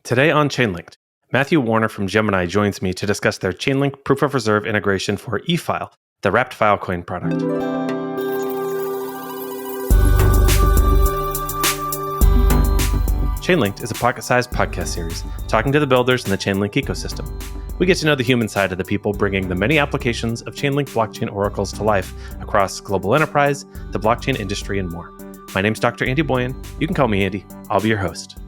Today on Chainlinked, Matthew Werner from Gemini joins me to discuss their Chainlink Proof of Reserve integration for EFIL, the wrapped Filecoin product. Chainlinked is a pocket-sized podcast series talking to the builders in the Chainlink ecosystem. We get to know the human side of the people bringing the many applications of Chainlink blockchain oracles to life across global enterprise, the blockchain industry, and more. My name's Dr. Andy Boyan. You can call me Andy. I'll be your host.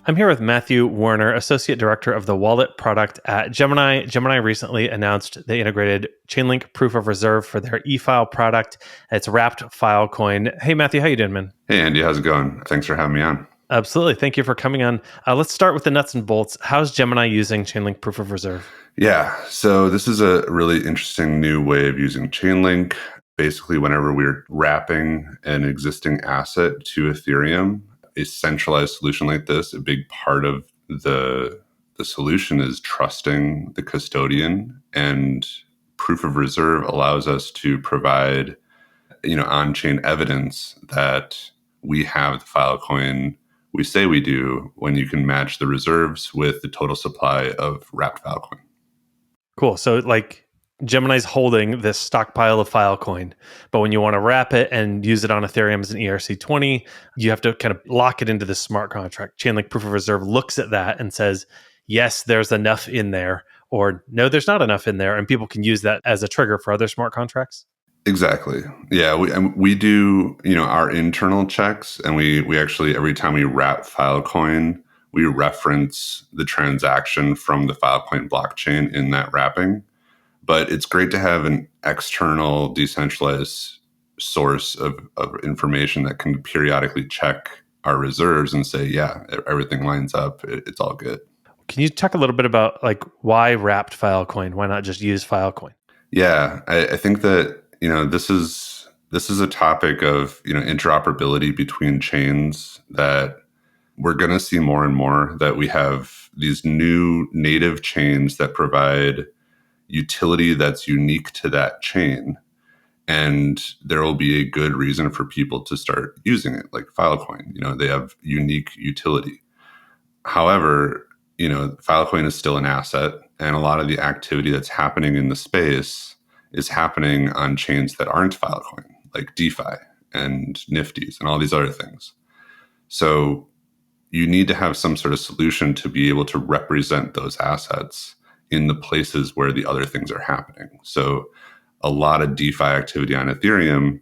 I'm here with Matthew Werner, Associate Director of the Wallet product at Gemini. Gemini recently announced they integrated Chainlink Proof of Reserve for their EFIL product. It's wrapped Filecoin. Hey, Matthew, how you doing, man? Hey, Andy, how's it going? Thanks for having me on. Absolutely. Thank you for coming on. Let's start with the nuts and bolts. How's Gemini using Chainlink Proof of Reserve? Yeah, so this is a really interesting new way of using Chainlink. Basically, whenever we're wrapping an existing asset to Ethereum, a centralized solution like this, a big part of the solution is trusting the custodian, and Proof of Reserve allows us to provide, on-chain evidence that we have the Filecoin we say we do when you can match the reserves with the total supply of wrapped Filecoin. Cool. So Gemini's holding this stockpile of Filecoin, but when you want to wrap it and use it on Ethereum as an ERC20, you have to kind of lock it into the smart contract. Chainlink Proof of Reserve looks at that and says, yes, there's enough in there, or no, there's not enough in there. And people can use that as a trigger for other smart contracts. Exactly. Yeah, we do, our internal checks, and we actually, every time we wrap Filecoin, we reference the transaction from the Filecoin blockchain in that wrapping. But it's great to have an external decentralized source of information that can periodically check our reserves and say, yeah, everything lines up. It's all good. Can you talk a little bit about why wrapped Filecoin? Why not just use Filecoin? Yeah, I think that, this is a topic of, interoperability between chains that we're going to see more and more, that we have these new native chains that provide utility that's unique to that chain. And there will be a good reason for people to start using it, like Filecoin. They have unique utility. However, Filecoin is still an asset, and a lot of the activity that's happening in the space is happening on chains that aren't Filecoin, like DeFi and Nifties and all these other things. So you need to have some sort of solution to be able to represent those assets in the places where the other things are happening. So a lot of DeFi activity on Ethereum,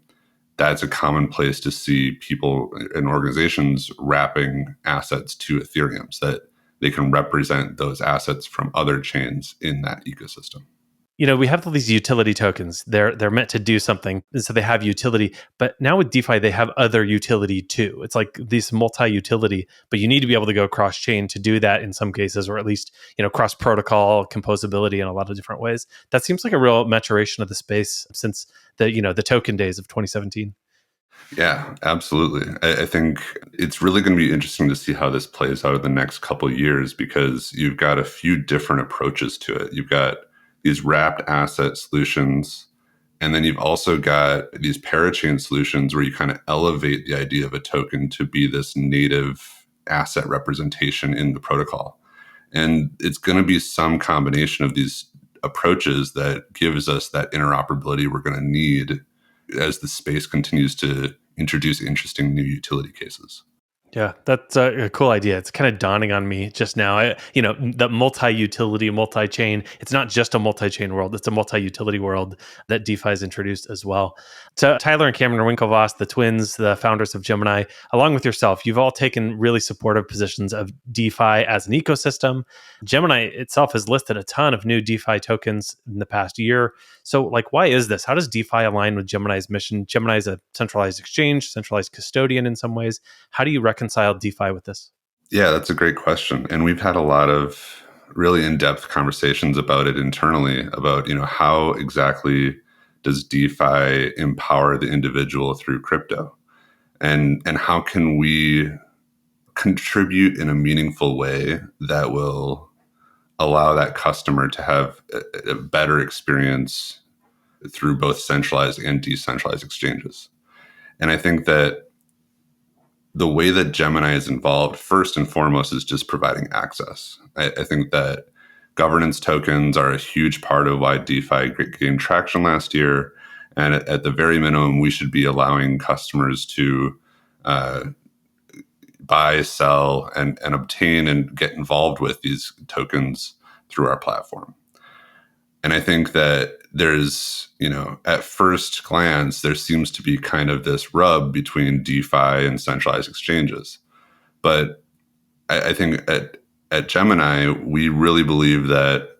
that's a common place to see people and organizations wrapping assets to Ethereum so that they can represent those assets from other chains in that ecosystem. We have all these utility tokens. They're meant to do something, so they have utility. But now with DeFi, they have other utility too. It's like this multi-utility, but you need to be able to go cross-chain to do that in some cases, or at least cross-protocol composability in a lot of different ways. That seems like a real maturation of the space since the token days of 2017. Yeah, absolutely. I think it's really going to be interesting to see how this plays out in the next couple of years, because you've got a few different approaches to it. You've got these wrapped asset solutions, and then you've also got these parachain solutions where you kind of elevate the idea of a token to be this native asset representation in the protocol. And it's going to be some combination of these approaches that gives us that interoperability we're going to need as the space continues to introduce interesting new utility cases. Yeah, that's a cool idea. It's kind of dawning on me just now. The multi-utility, multi-chain, it's not just a multi-chain world, it's a multi-utility world that DeFi has introduced as well. So Tyler and Cameron Winklevoss, the twins, the founders of Gemini, along with yourself, you've all taken really supportive positions of DeFi as an ecosystem. Gemini itself has listed a ton of new DeFi tokens in the past year. So why is this? How does DeFi align with Gemini's mission? Gemini is a centralized exchange, centralized custodian in some ways. How do you reconcile DeFi with this? Yeah, that's a great question. And we've had a lot of really in-depth conversations about it internally, about, how exactly does DeFi empower the individual through crypto? And how can we contribute in a meaningful way that will allow that customer to have a better experience through both centralized and decentralized exchanges? And I think that the way that Gemini is involved, first and foremost, is just providing access. I think that governance tokens are a huge part of why DeFi gained traction last year. And at the very minimum, we should be allowing customers to buy, sell, and obtain and get involved with these tokens through our platform. And I think that there's, at first glance, there seems to be kind of this rub between DeFi and centralized exchanges. But I think at Gemini, we really believe that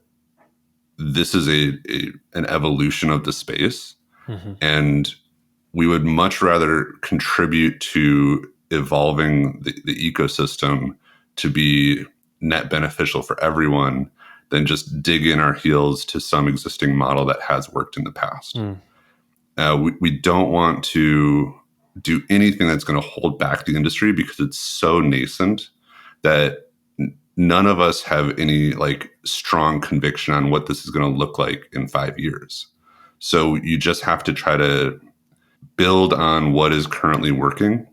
this is an evolution of the space. Mm-hmm. And we would much rather contribute to evolving the ecosystem to be net beneficial for everyone than just dig in our heels to some existing model that has worked in the past. We don't want to do anything that's going to hold back the industry because it's so nascent that none of us have any strong conviction on what this is going to look like in 5 years. So you just have to try to build on what is currently working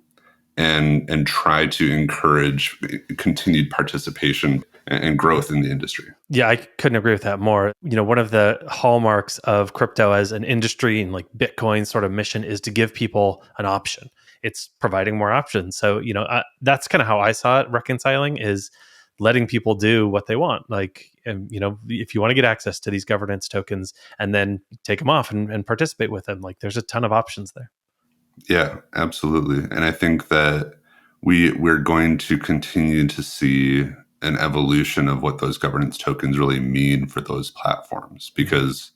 and try to encourage continued participation and growth in the industry. Yeah, I couldn't agree with that more. One of the hallmarks of crypto as an industry and Bitcoin's sort of mission is to give people an option. It's providing more options. So, that's kind of how I saw it reconciling, is letting people do what they want. If you want to get access to these governance tokens and then take them off and participate with them, there's a ton of options there. Yeah, absolutely. And I think that we're going to continue to see an evolution of what those governance tokens really mean for those platforms, because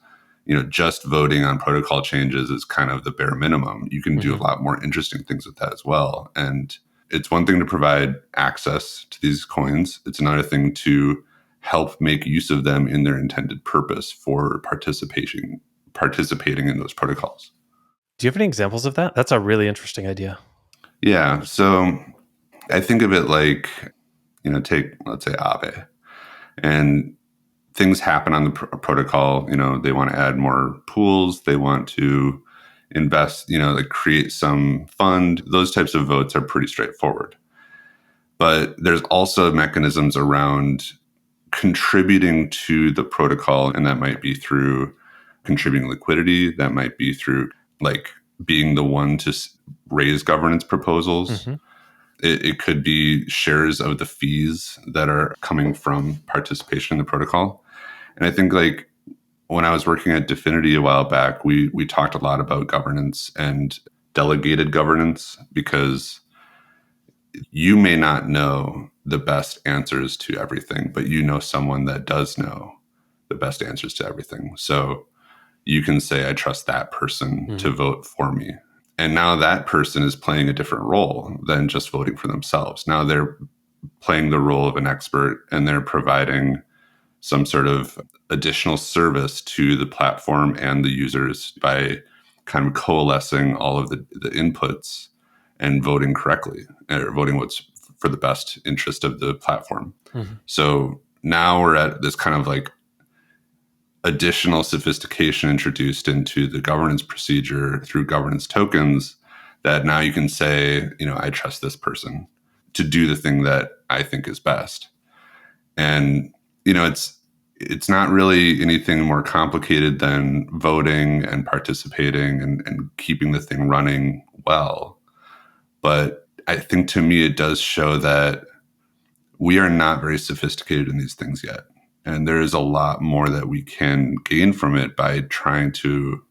just voting on protocol changes is kind of the bare minimum. You can do a lot more interesting things with that as well. And it's one thing to provide access to these coins. It's another thing to help make use of them in their intended purpose for participating in those protocols. Do you have any examples of that? That's a really interesting idea. Yeah. So I think of it like, take, let's say, Aave. And things happen on the protocol. They want to add more pools. They want to invest, create some fund. Those types of votes are pretty straightforward. But there's also mechanisms around contributing to the protocol. And that might be through contributing liquidity. That might be through being the one to raise governance proposals. Mm-hmm. It could be shares of the fees that are coming from participation in the protocol. And I think when I was working at Dfinity a while back, we talked a lot about governance and delegated governance, because you may not know the best answers to everything, but someone that does know the best answers to everything. So you can say, I trust that person to vote for me. And now that person is playing a different role than just voting for themselves. Now they're playing the role of an expert, and they're providing some sort of additional service to the platform and the users by kind of coalescing all of the inputs and voting correctly, or voting what's for the best interest of the platform. Mm-hmm. So now we're at this kind of additional sophistication introduced into the governance procedure through governance tokens, that now you can say, I trust this person to do the thing that I think is best. And, it's not really anything more complicated than voting and participating and keeping the thing running well. But I think, to me, it does show that we are not very sophisticated in these things yet. And there is a lot more that we can gain from it by trying to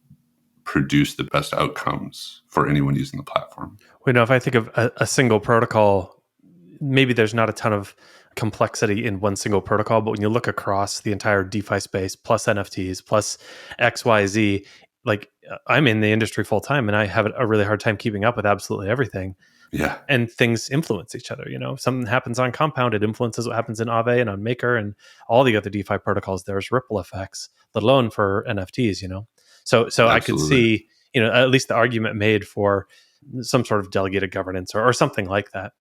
produce the best outcomes for anyone using the platform. If I think of a single protocol, maybe there's not a ton of complexity in one single protocol, but when you look across the entire DeFi space, plus NFTs, plus XYZ, I'm in the industry full time, and I have a really hard time keeping up with absolutely everything. Yeah. And things influence each other. Something happens on Compound, it influences what happens in Aave and on Maker and all the other DeFi protocols. There's ripple effects, let alone for NFTs, So Absolutely. I could see, at least the argument made for some sort of delegated governance or something like that.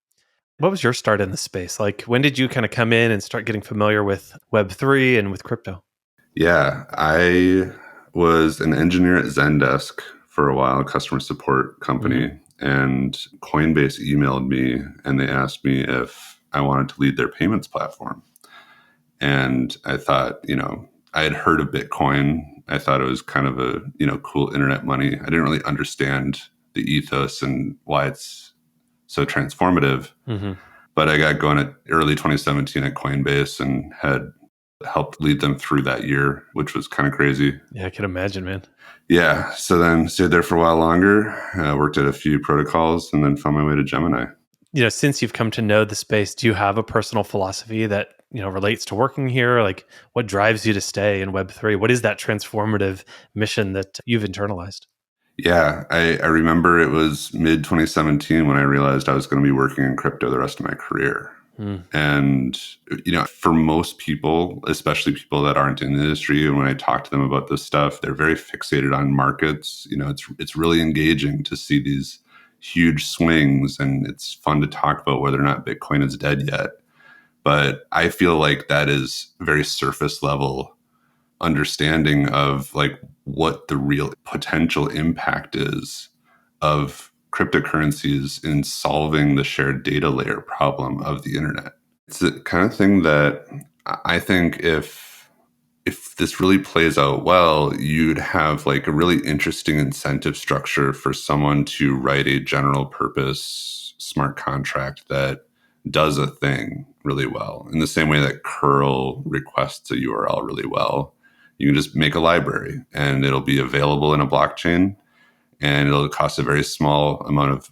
What was your start in the space? When did you kind of come in and start getting familiar with Web3 and with crypto? Yeah, I was an engineer at Zendesk for a while, a customer support company. Mm-hmm. and Coinbase emailed me and they asked me if I wanted to lead their payments platform. And I thought, I had heard of Bitcoin. I thought it was kind of a, cool internet money. I didn't really understand the ethos and why it's so transformative. Mm-hmm. But I got going at early 2017 at Coinbase and had helped lead them through that year, which was kind of crazy. Yeah, I can imagine, man. Yeah. So then stayed there for a while longer, worked at a few protocols, and then found my way to Gemini. Since you've come to know the space, do you have a personal philosophy that, relates to working here? Like, what drives you to stay in Web3? What is that transformative mission that you've internalized? Yeah, I remember it was mid 2017 when I realized I was going to be working in crypto the rest of my career. Mm. And, for most people, especially people that aren't in the industry, and when I talk to them about this stuff, they're very fixated on markets. It's really engaging to see these huge swings, and it's fun to talk about whether or not Bitcoin is dead yet. But I feel like that is very surface level understanding of like what the real potential impact is of cryptocurrencies in solving the shared data layer problem of the internet. It's the kind of thing that I think if this really plays out well, you'd have like a really interesting incentive structure for someone to write a general purpose smart contract that does a thing really well. In the same way that curl requests a URL really well, you can just make a library and it'll be available in a blockchain and it'll cost a very small amount of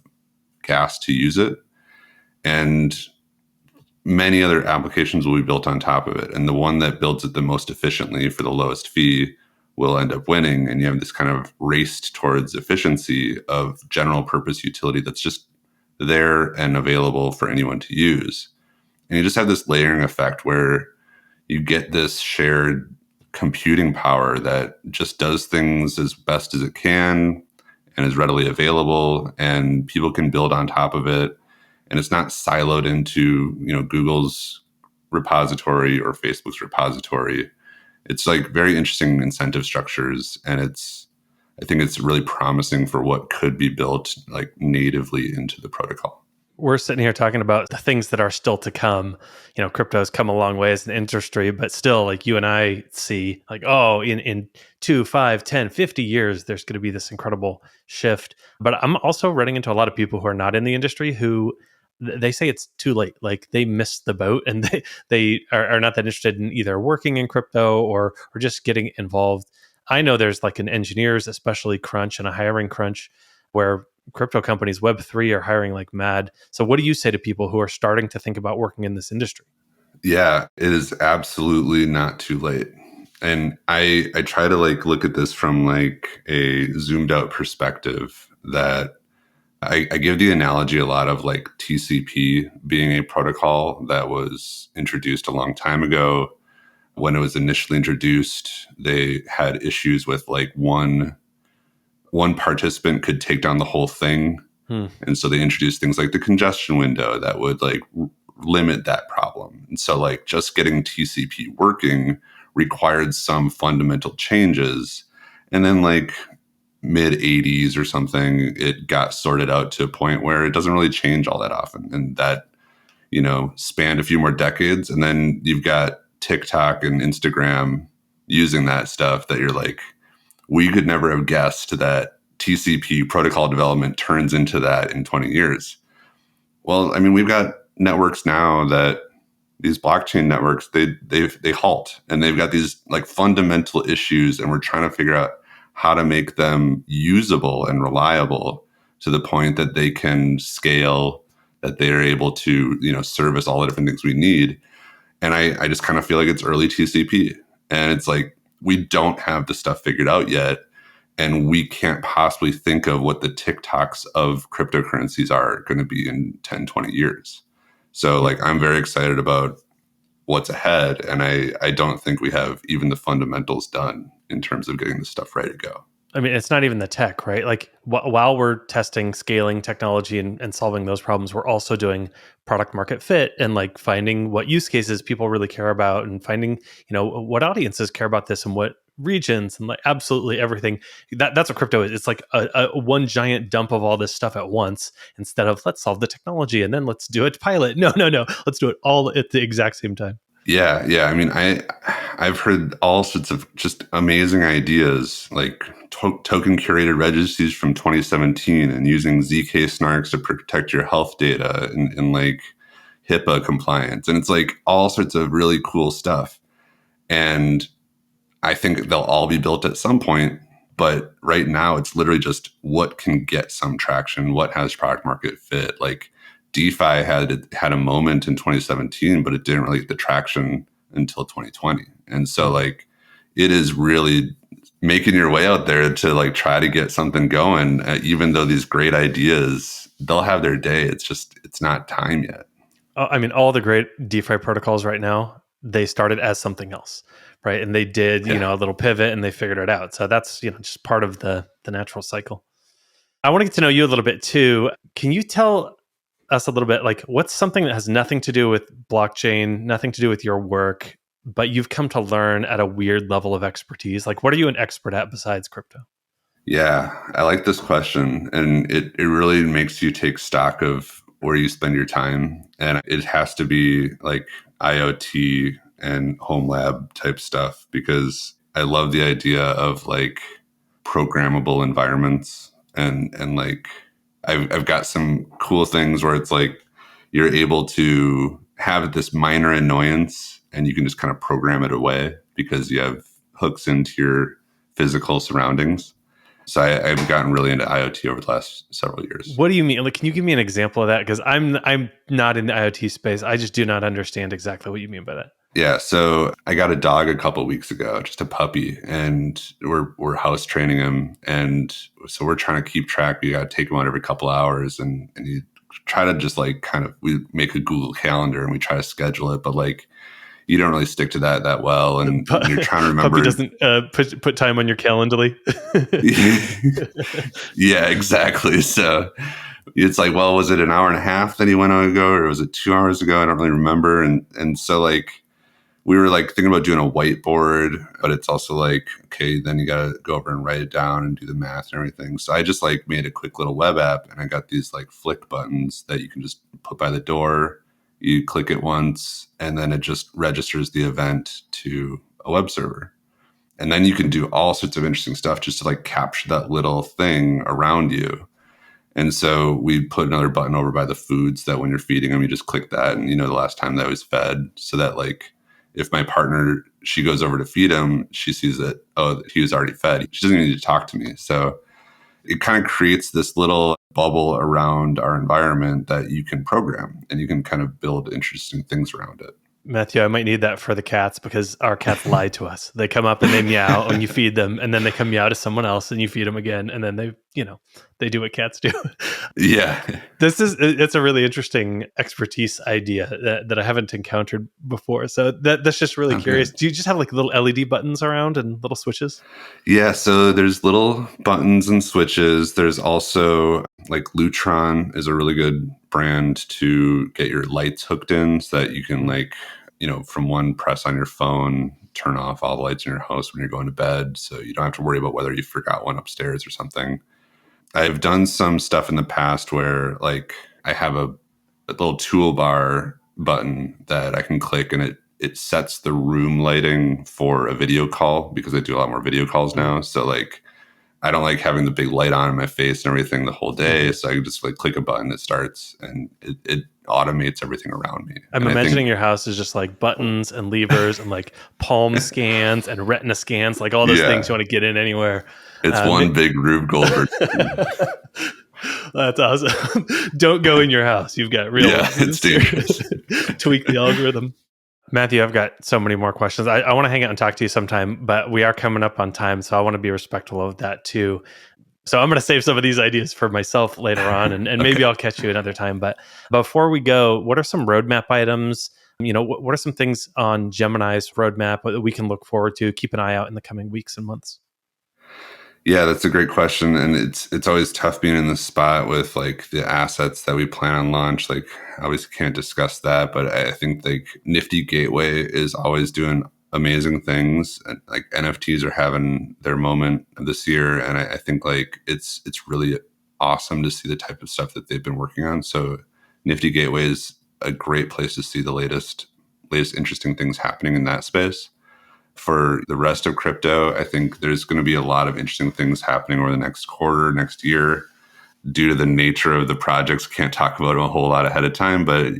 gas to use it. And many other applications will be built on top of it. And the one that builds it the most efficiently for the lowest fee will end up winning. And you have this kind of race towards efficiency of general purpose utility that's just there and available for anyone to use. And you just have this layering effect where you get this shared computing power that just does things as best as it can and is readily available, and people can build on top of it. And it's not siloed into, Google's repository or Facebook's repository. It's like very interesting incentive structures. And I think it's really promising for what could be built like natively into the protocol. We're sitting here talking about the things that are still to come. Crypto's come a long way as an industry, but still, like you and I see, like, oh, in 2, 5, 10, 50 years, there's going to be this incredible shift. But I'm also running into a lot of people who are not in the industry who they say it's too late. Like they missed the boat and they are not that interested in either working in crypto or just getting involved. I know there's like an engineers, especially crunch and a hiring crunch where crypto companies, Web3, are hiring like mad. So what do you say to people who are starting to think about working in this industry? Yeah, it is absolutely not too late. And I try to like look at this from like a zoomed out perspective that I give the analogy a lot of like TCP being a protocol that was introduced a long time ago. When it was initially introduced, they had issues with like one participant could take down the whole thing. And so they introduced things like the congestion window that would like limit that problem. And so like just getting TCP working required some fundamental changes. And then like mid 80s or something, it got sorted out to a point where it doesn't really change all that often. And that, spanned a few more decades. And then you've got TikTok and Instagram using that stuff that you're like, we could never have guessed that TCP protocol development turns into that in 20 years. Well, I mean, we've got networks now that these blockchain networks, they halt and they've got these like fundamental issues, and we're trying to figure out how to make them usable and reliable to the point that they can scale, that they're able to, service all the different things we need. And I just kind of feel like it's early TCP. And it's like, we don't have the stuff figured out yet. And we can't possibly think of what the TikToks of cryptocurrencies are going to be in 10, 20 years. So like, I'm very excited about what's ahead. And I don't think we have even the fundamentals done in terms of getting this stuff ready to go. I mean, it's not even the tech, right? Like while we're testing, scaling technology and solving those problems, we're also doing product market fit and like finding what use cases people really care about and finding, what audiences care about this and what regions and like absolutely everything. That's what crypto is. It's like a one giant dump of all this stuff at once instead of let's solve the technology and then let's do it pilot. No, no, no. Let's do it all at the exact same time. Yeah, yeah. I mean, I've heard all sorts of just amazing ideas, like token curated registries from 2017, and using ZK snarks to protect your health data and like HIPAA compliance, and it's like all sorts of really cool stuff. And I think they'll all be built at some point. But right now, it's literally just what can get some traction, what has product market fit. Like DeFi had a moment in 2017, but it didn't really get the traction until 2020. And so like it is really making your way out there to like try to get something going, even though these great ideas, they'll have their day. It's not time yet. I mean, all the great DeFi protocols right now, they started as something else, right? And they did, Yeah. a little pivot and they figured it out. So that's, just part of the natural cycle. I want to get to know you a little bit too. Can you tell us a little bit, like what's something that has nothing to do with blockchain, nothing to do with your work, but you've come to learn at a weird level of expertise? Like what are you an expert at besides crypto? Yeah, I like this question. And it really makes you take stock of where you spend your time. And it has to be like IoT and home lab type stuff, because I love the idea of like programmable environments and like I've got some cool things where it's like you're able to have this minor annoyance and you can just kind of program it away because you have hooks into your physical surroundings. So I've gotten really into IoT over the last several years. What do you mean? Like, can you give me an example of that? Because I'm not in the IoT space. I just do not understand exactly what you mean by that. Yeah, so I got a dog a couple of weeks ago, just a puppy, and we're house training him, and so we're trying to keep track. You got to take him out every couple hours, and you try to just like kind of we make a Google Calendar and we try to schedule it, but like you don't really stick to that well, and you're trying to remember. Puppy doesn't put time on your Calendly. Yeah, exactly. So it's like, well, was it an hour and a half that he went ago, or was it 2 hours ago? I don't really remember, and so like. We were like thinking about doing a whiteboard, but it's also like, okay, then you got to go over and write it down and do the math and everything. So I just like made a quick little web app, and I got these like flick buttons that you can just put by the door. You click it once and then it just registers the event to a web server. And then you can do all sorts of interesting stuff just to like capture that little thing around you. And so we put another button over by the foods that when you're feeding them, you just click that and you know the last time that was fed, so that like if my partner, she goes over to feed him, she sees that, oh, he was already fed. She doesn't need to talk to me. So it kind of creates this little bubble around our environment that you can program and you can kind of build interesting things around it. Matthew, I might need that for the cats because our cats lie to us. They come up and they meow and you feed them, and then they come meow to someone else and you feed them again, and then they do what cats do. Yeah. It's a really interesting expertise idea that I haven't encountered before. So that's just really curious. Do you just have like little LED buttons around and little switches? Yeah, so there's little buttons and switches. There's also like Lutron is a really good brand to get your lights hooked in so that you can like, from one press on your phone, turn off all the lights in your house when you're going to bed. So you don't have to worry about whether you forgot one upstairs or something. I've done some stuff in the past where like I have a little toolbar button that I can click and it sets the room lighting for a video call, because I do a lot more video calls now. So like I don't like having the big light on in my face and everything the whole day. So I can just like click a button, it starts, and it automates everything around me. I'm imagining your house is just like buttons and levers and like palm scans and retina scans, like all those things you want to get in anywhere. It's one big Rube Goldberg. That's awesome. Don't go in your house. You've got real it's dangerous. Tweak the algorithm. Matthew, I've got so many more questions. I want to hang out and talk to you sometime, but we are coming up on time, so I want to be respectful of that too. So I'm going to save some of these ideas for myself later on, and maybe I'll catch you another time. But before we go, what are some roadmap items? What are some things on Gemini's roadmap that we can look forward to, keep an eye out in the coming weeks and months? Yeah, that's a great question. And it's always tough being in this spot with like the assets that we plan on launch. Like obviously can't discuss that, but I think like Nifty Gateway is always doing amazing things. And like NFTs are having their moment this year, and I think like it's really awesome to see the type of stuff that they've been working on. So Nifty Gateway is a great place to see the latest interesting things happening in that space. For the rest of crypto, I think there's going to be a lot of interesting things happening over the next quarter, next year. Due to the nature of the projects, can't talk about them a whole lot ahead of time. But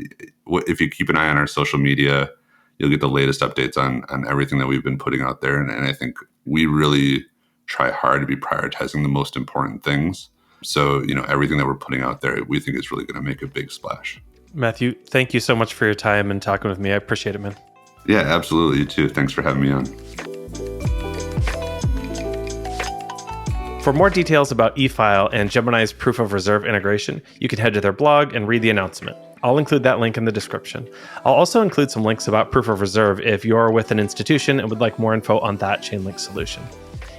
if you keep an eye on our social media, you'll get the latest updates on everything that we've been putting out there. And I think we really try hard to be prioritizing the most important things. So, everything that we're putting out there, we think is really going to make a big splash. Matthew, thank you so much for your time and talking with me. I appreciate it, man. Yeah, absolutely. You too. Thanks for having me on. For more details about EFIL and Gemini's Proof of Reserve integration, you can head to their blog and read the announcement. I'll include that link in the description. I'll also include some links about Proof of Reserve if you're with an institution and would like more info on that Chainlink solution.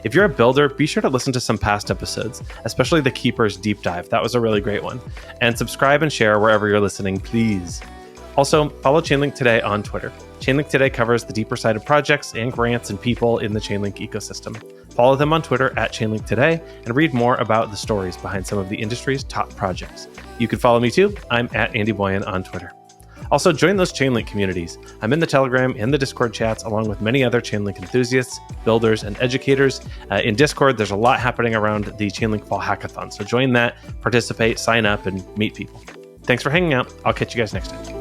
If you're a builder, be sure to listen to some past episodes, especially the Keepers Deep Dive. That was a really great one. And subscribe and share wherever you're listening, please. Also, follow Chainlink Today on Twitter. Chainlink Today covers the deeper side of projects and grants and people in the Chainlink ecosystem. Follow them on Twitter at Chainlink Today and read more about the stories behind some of the industry's top projects. You can follow me too. I'm at Andy Boyan on Twitter. Also, join those Chainlink communities. I'm in the Telegram and the Discord chats, along with many other Chainlink enthusiasts, builders, and educators. In Discord, there's a lot happening around the Chainlink Fall Hackathon. So join that, participate, sign up, and meet people. Thanks for hanging out. I'll catch you guys next time.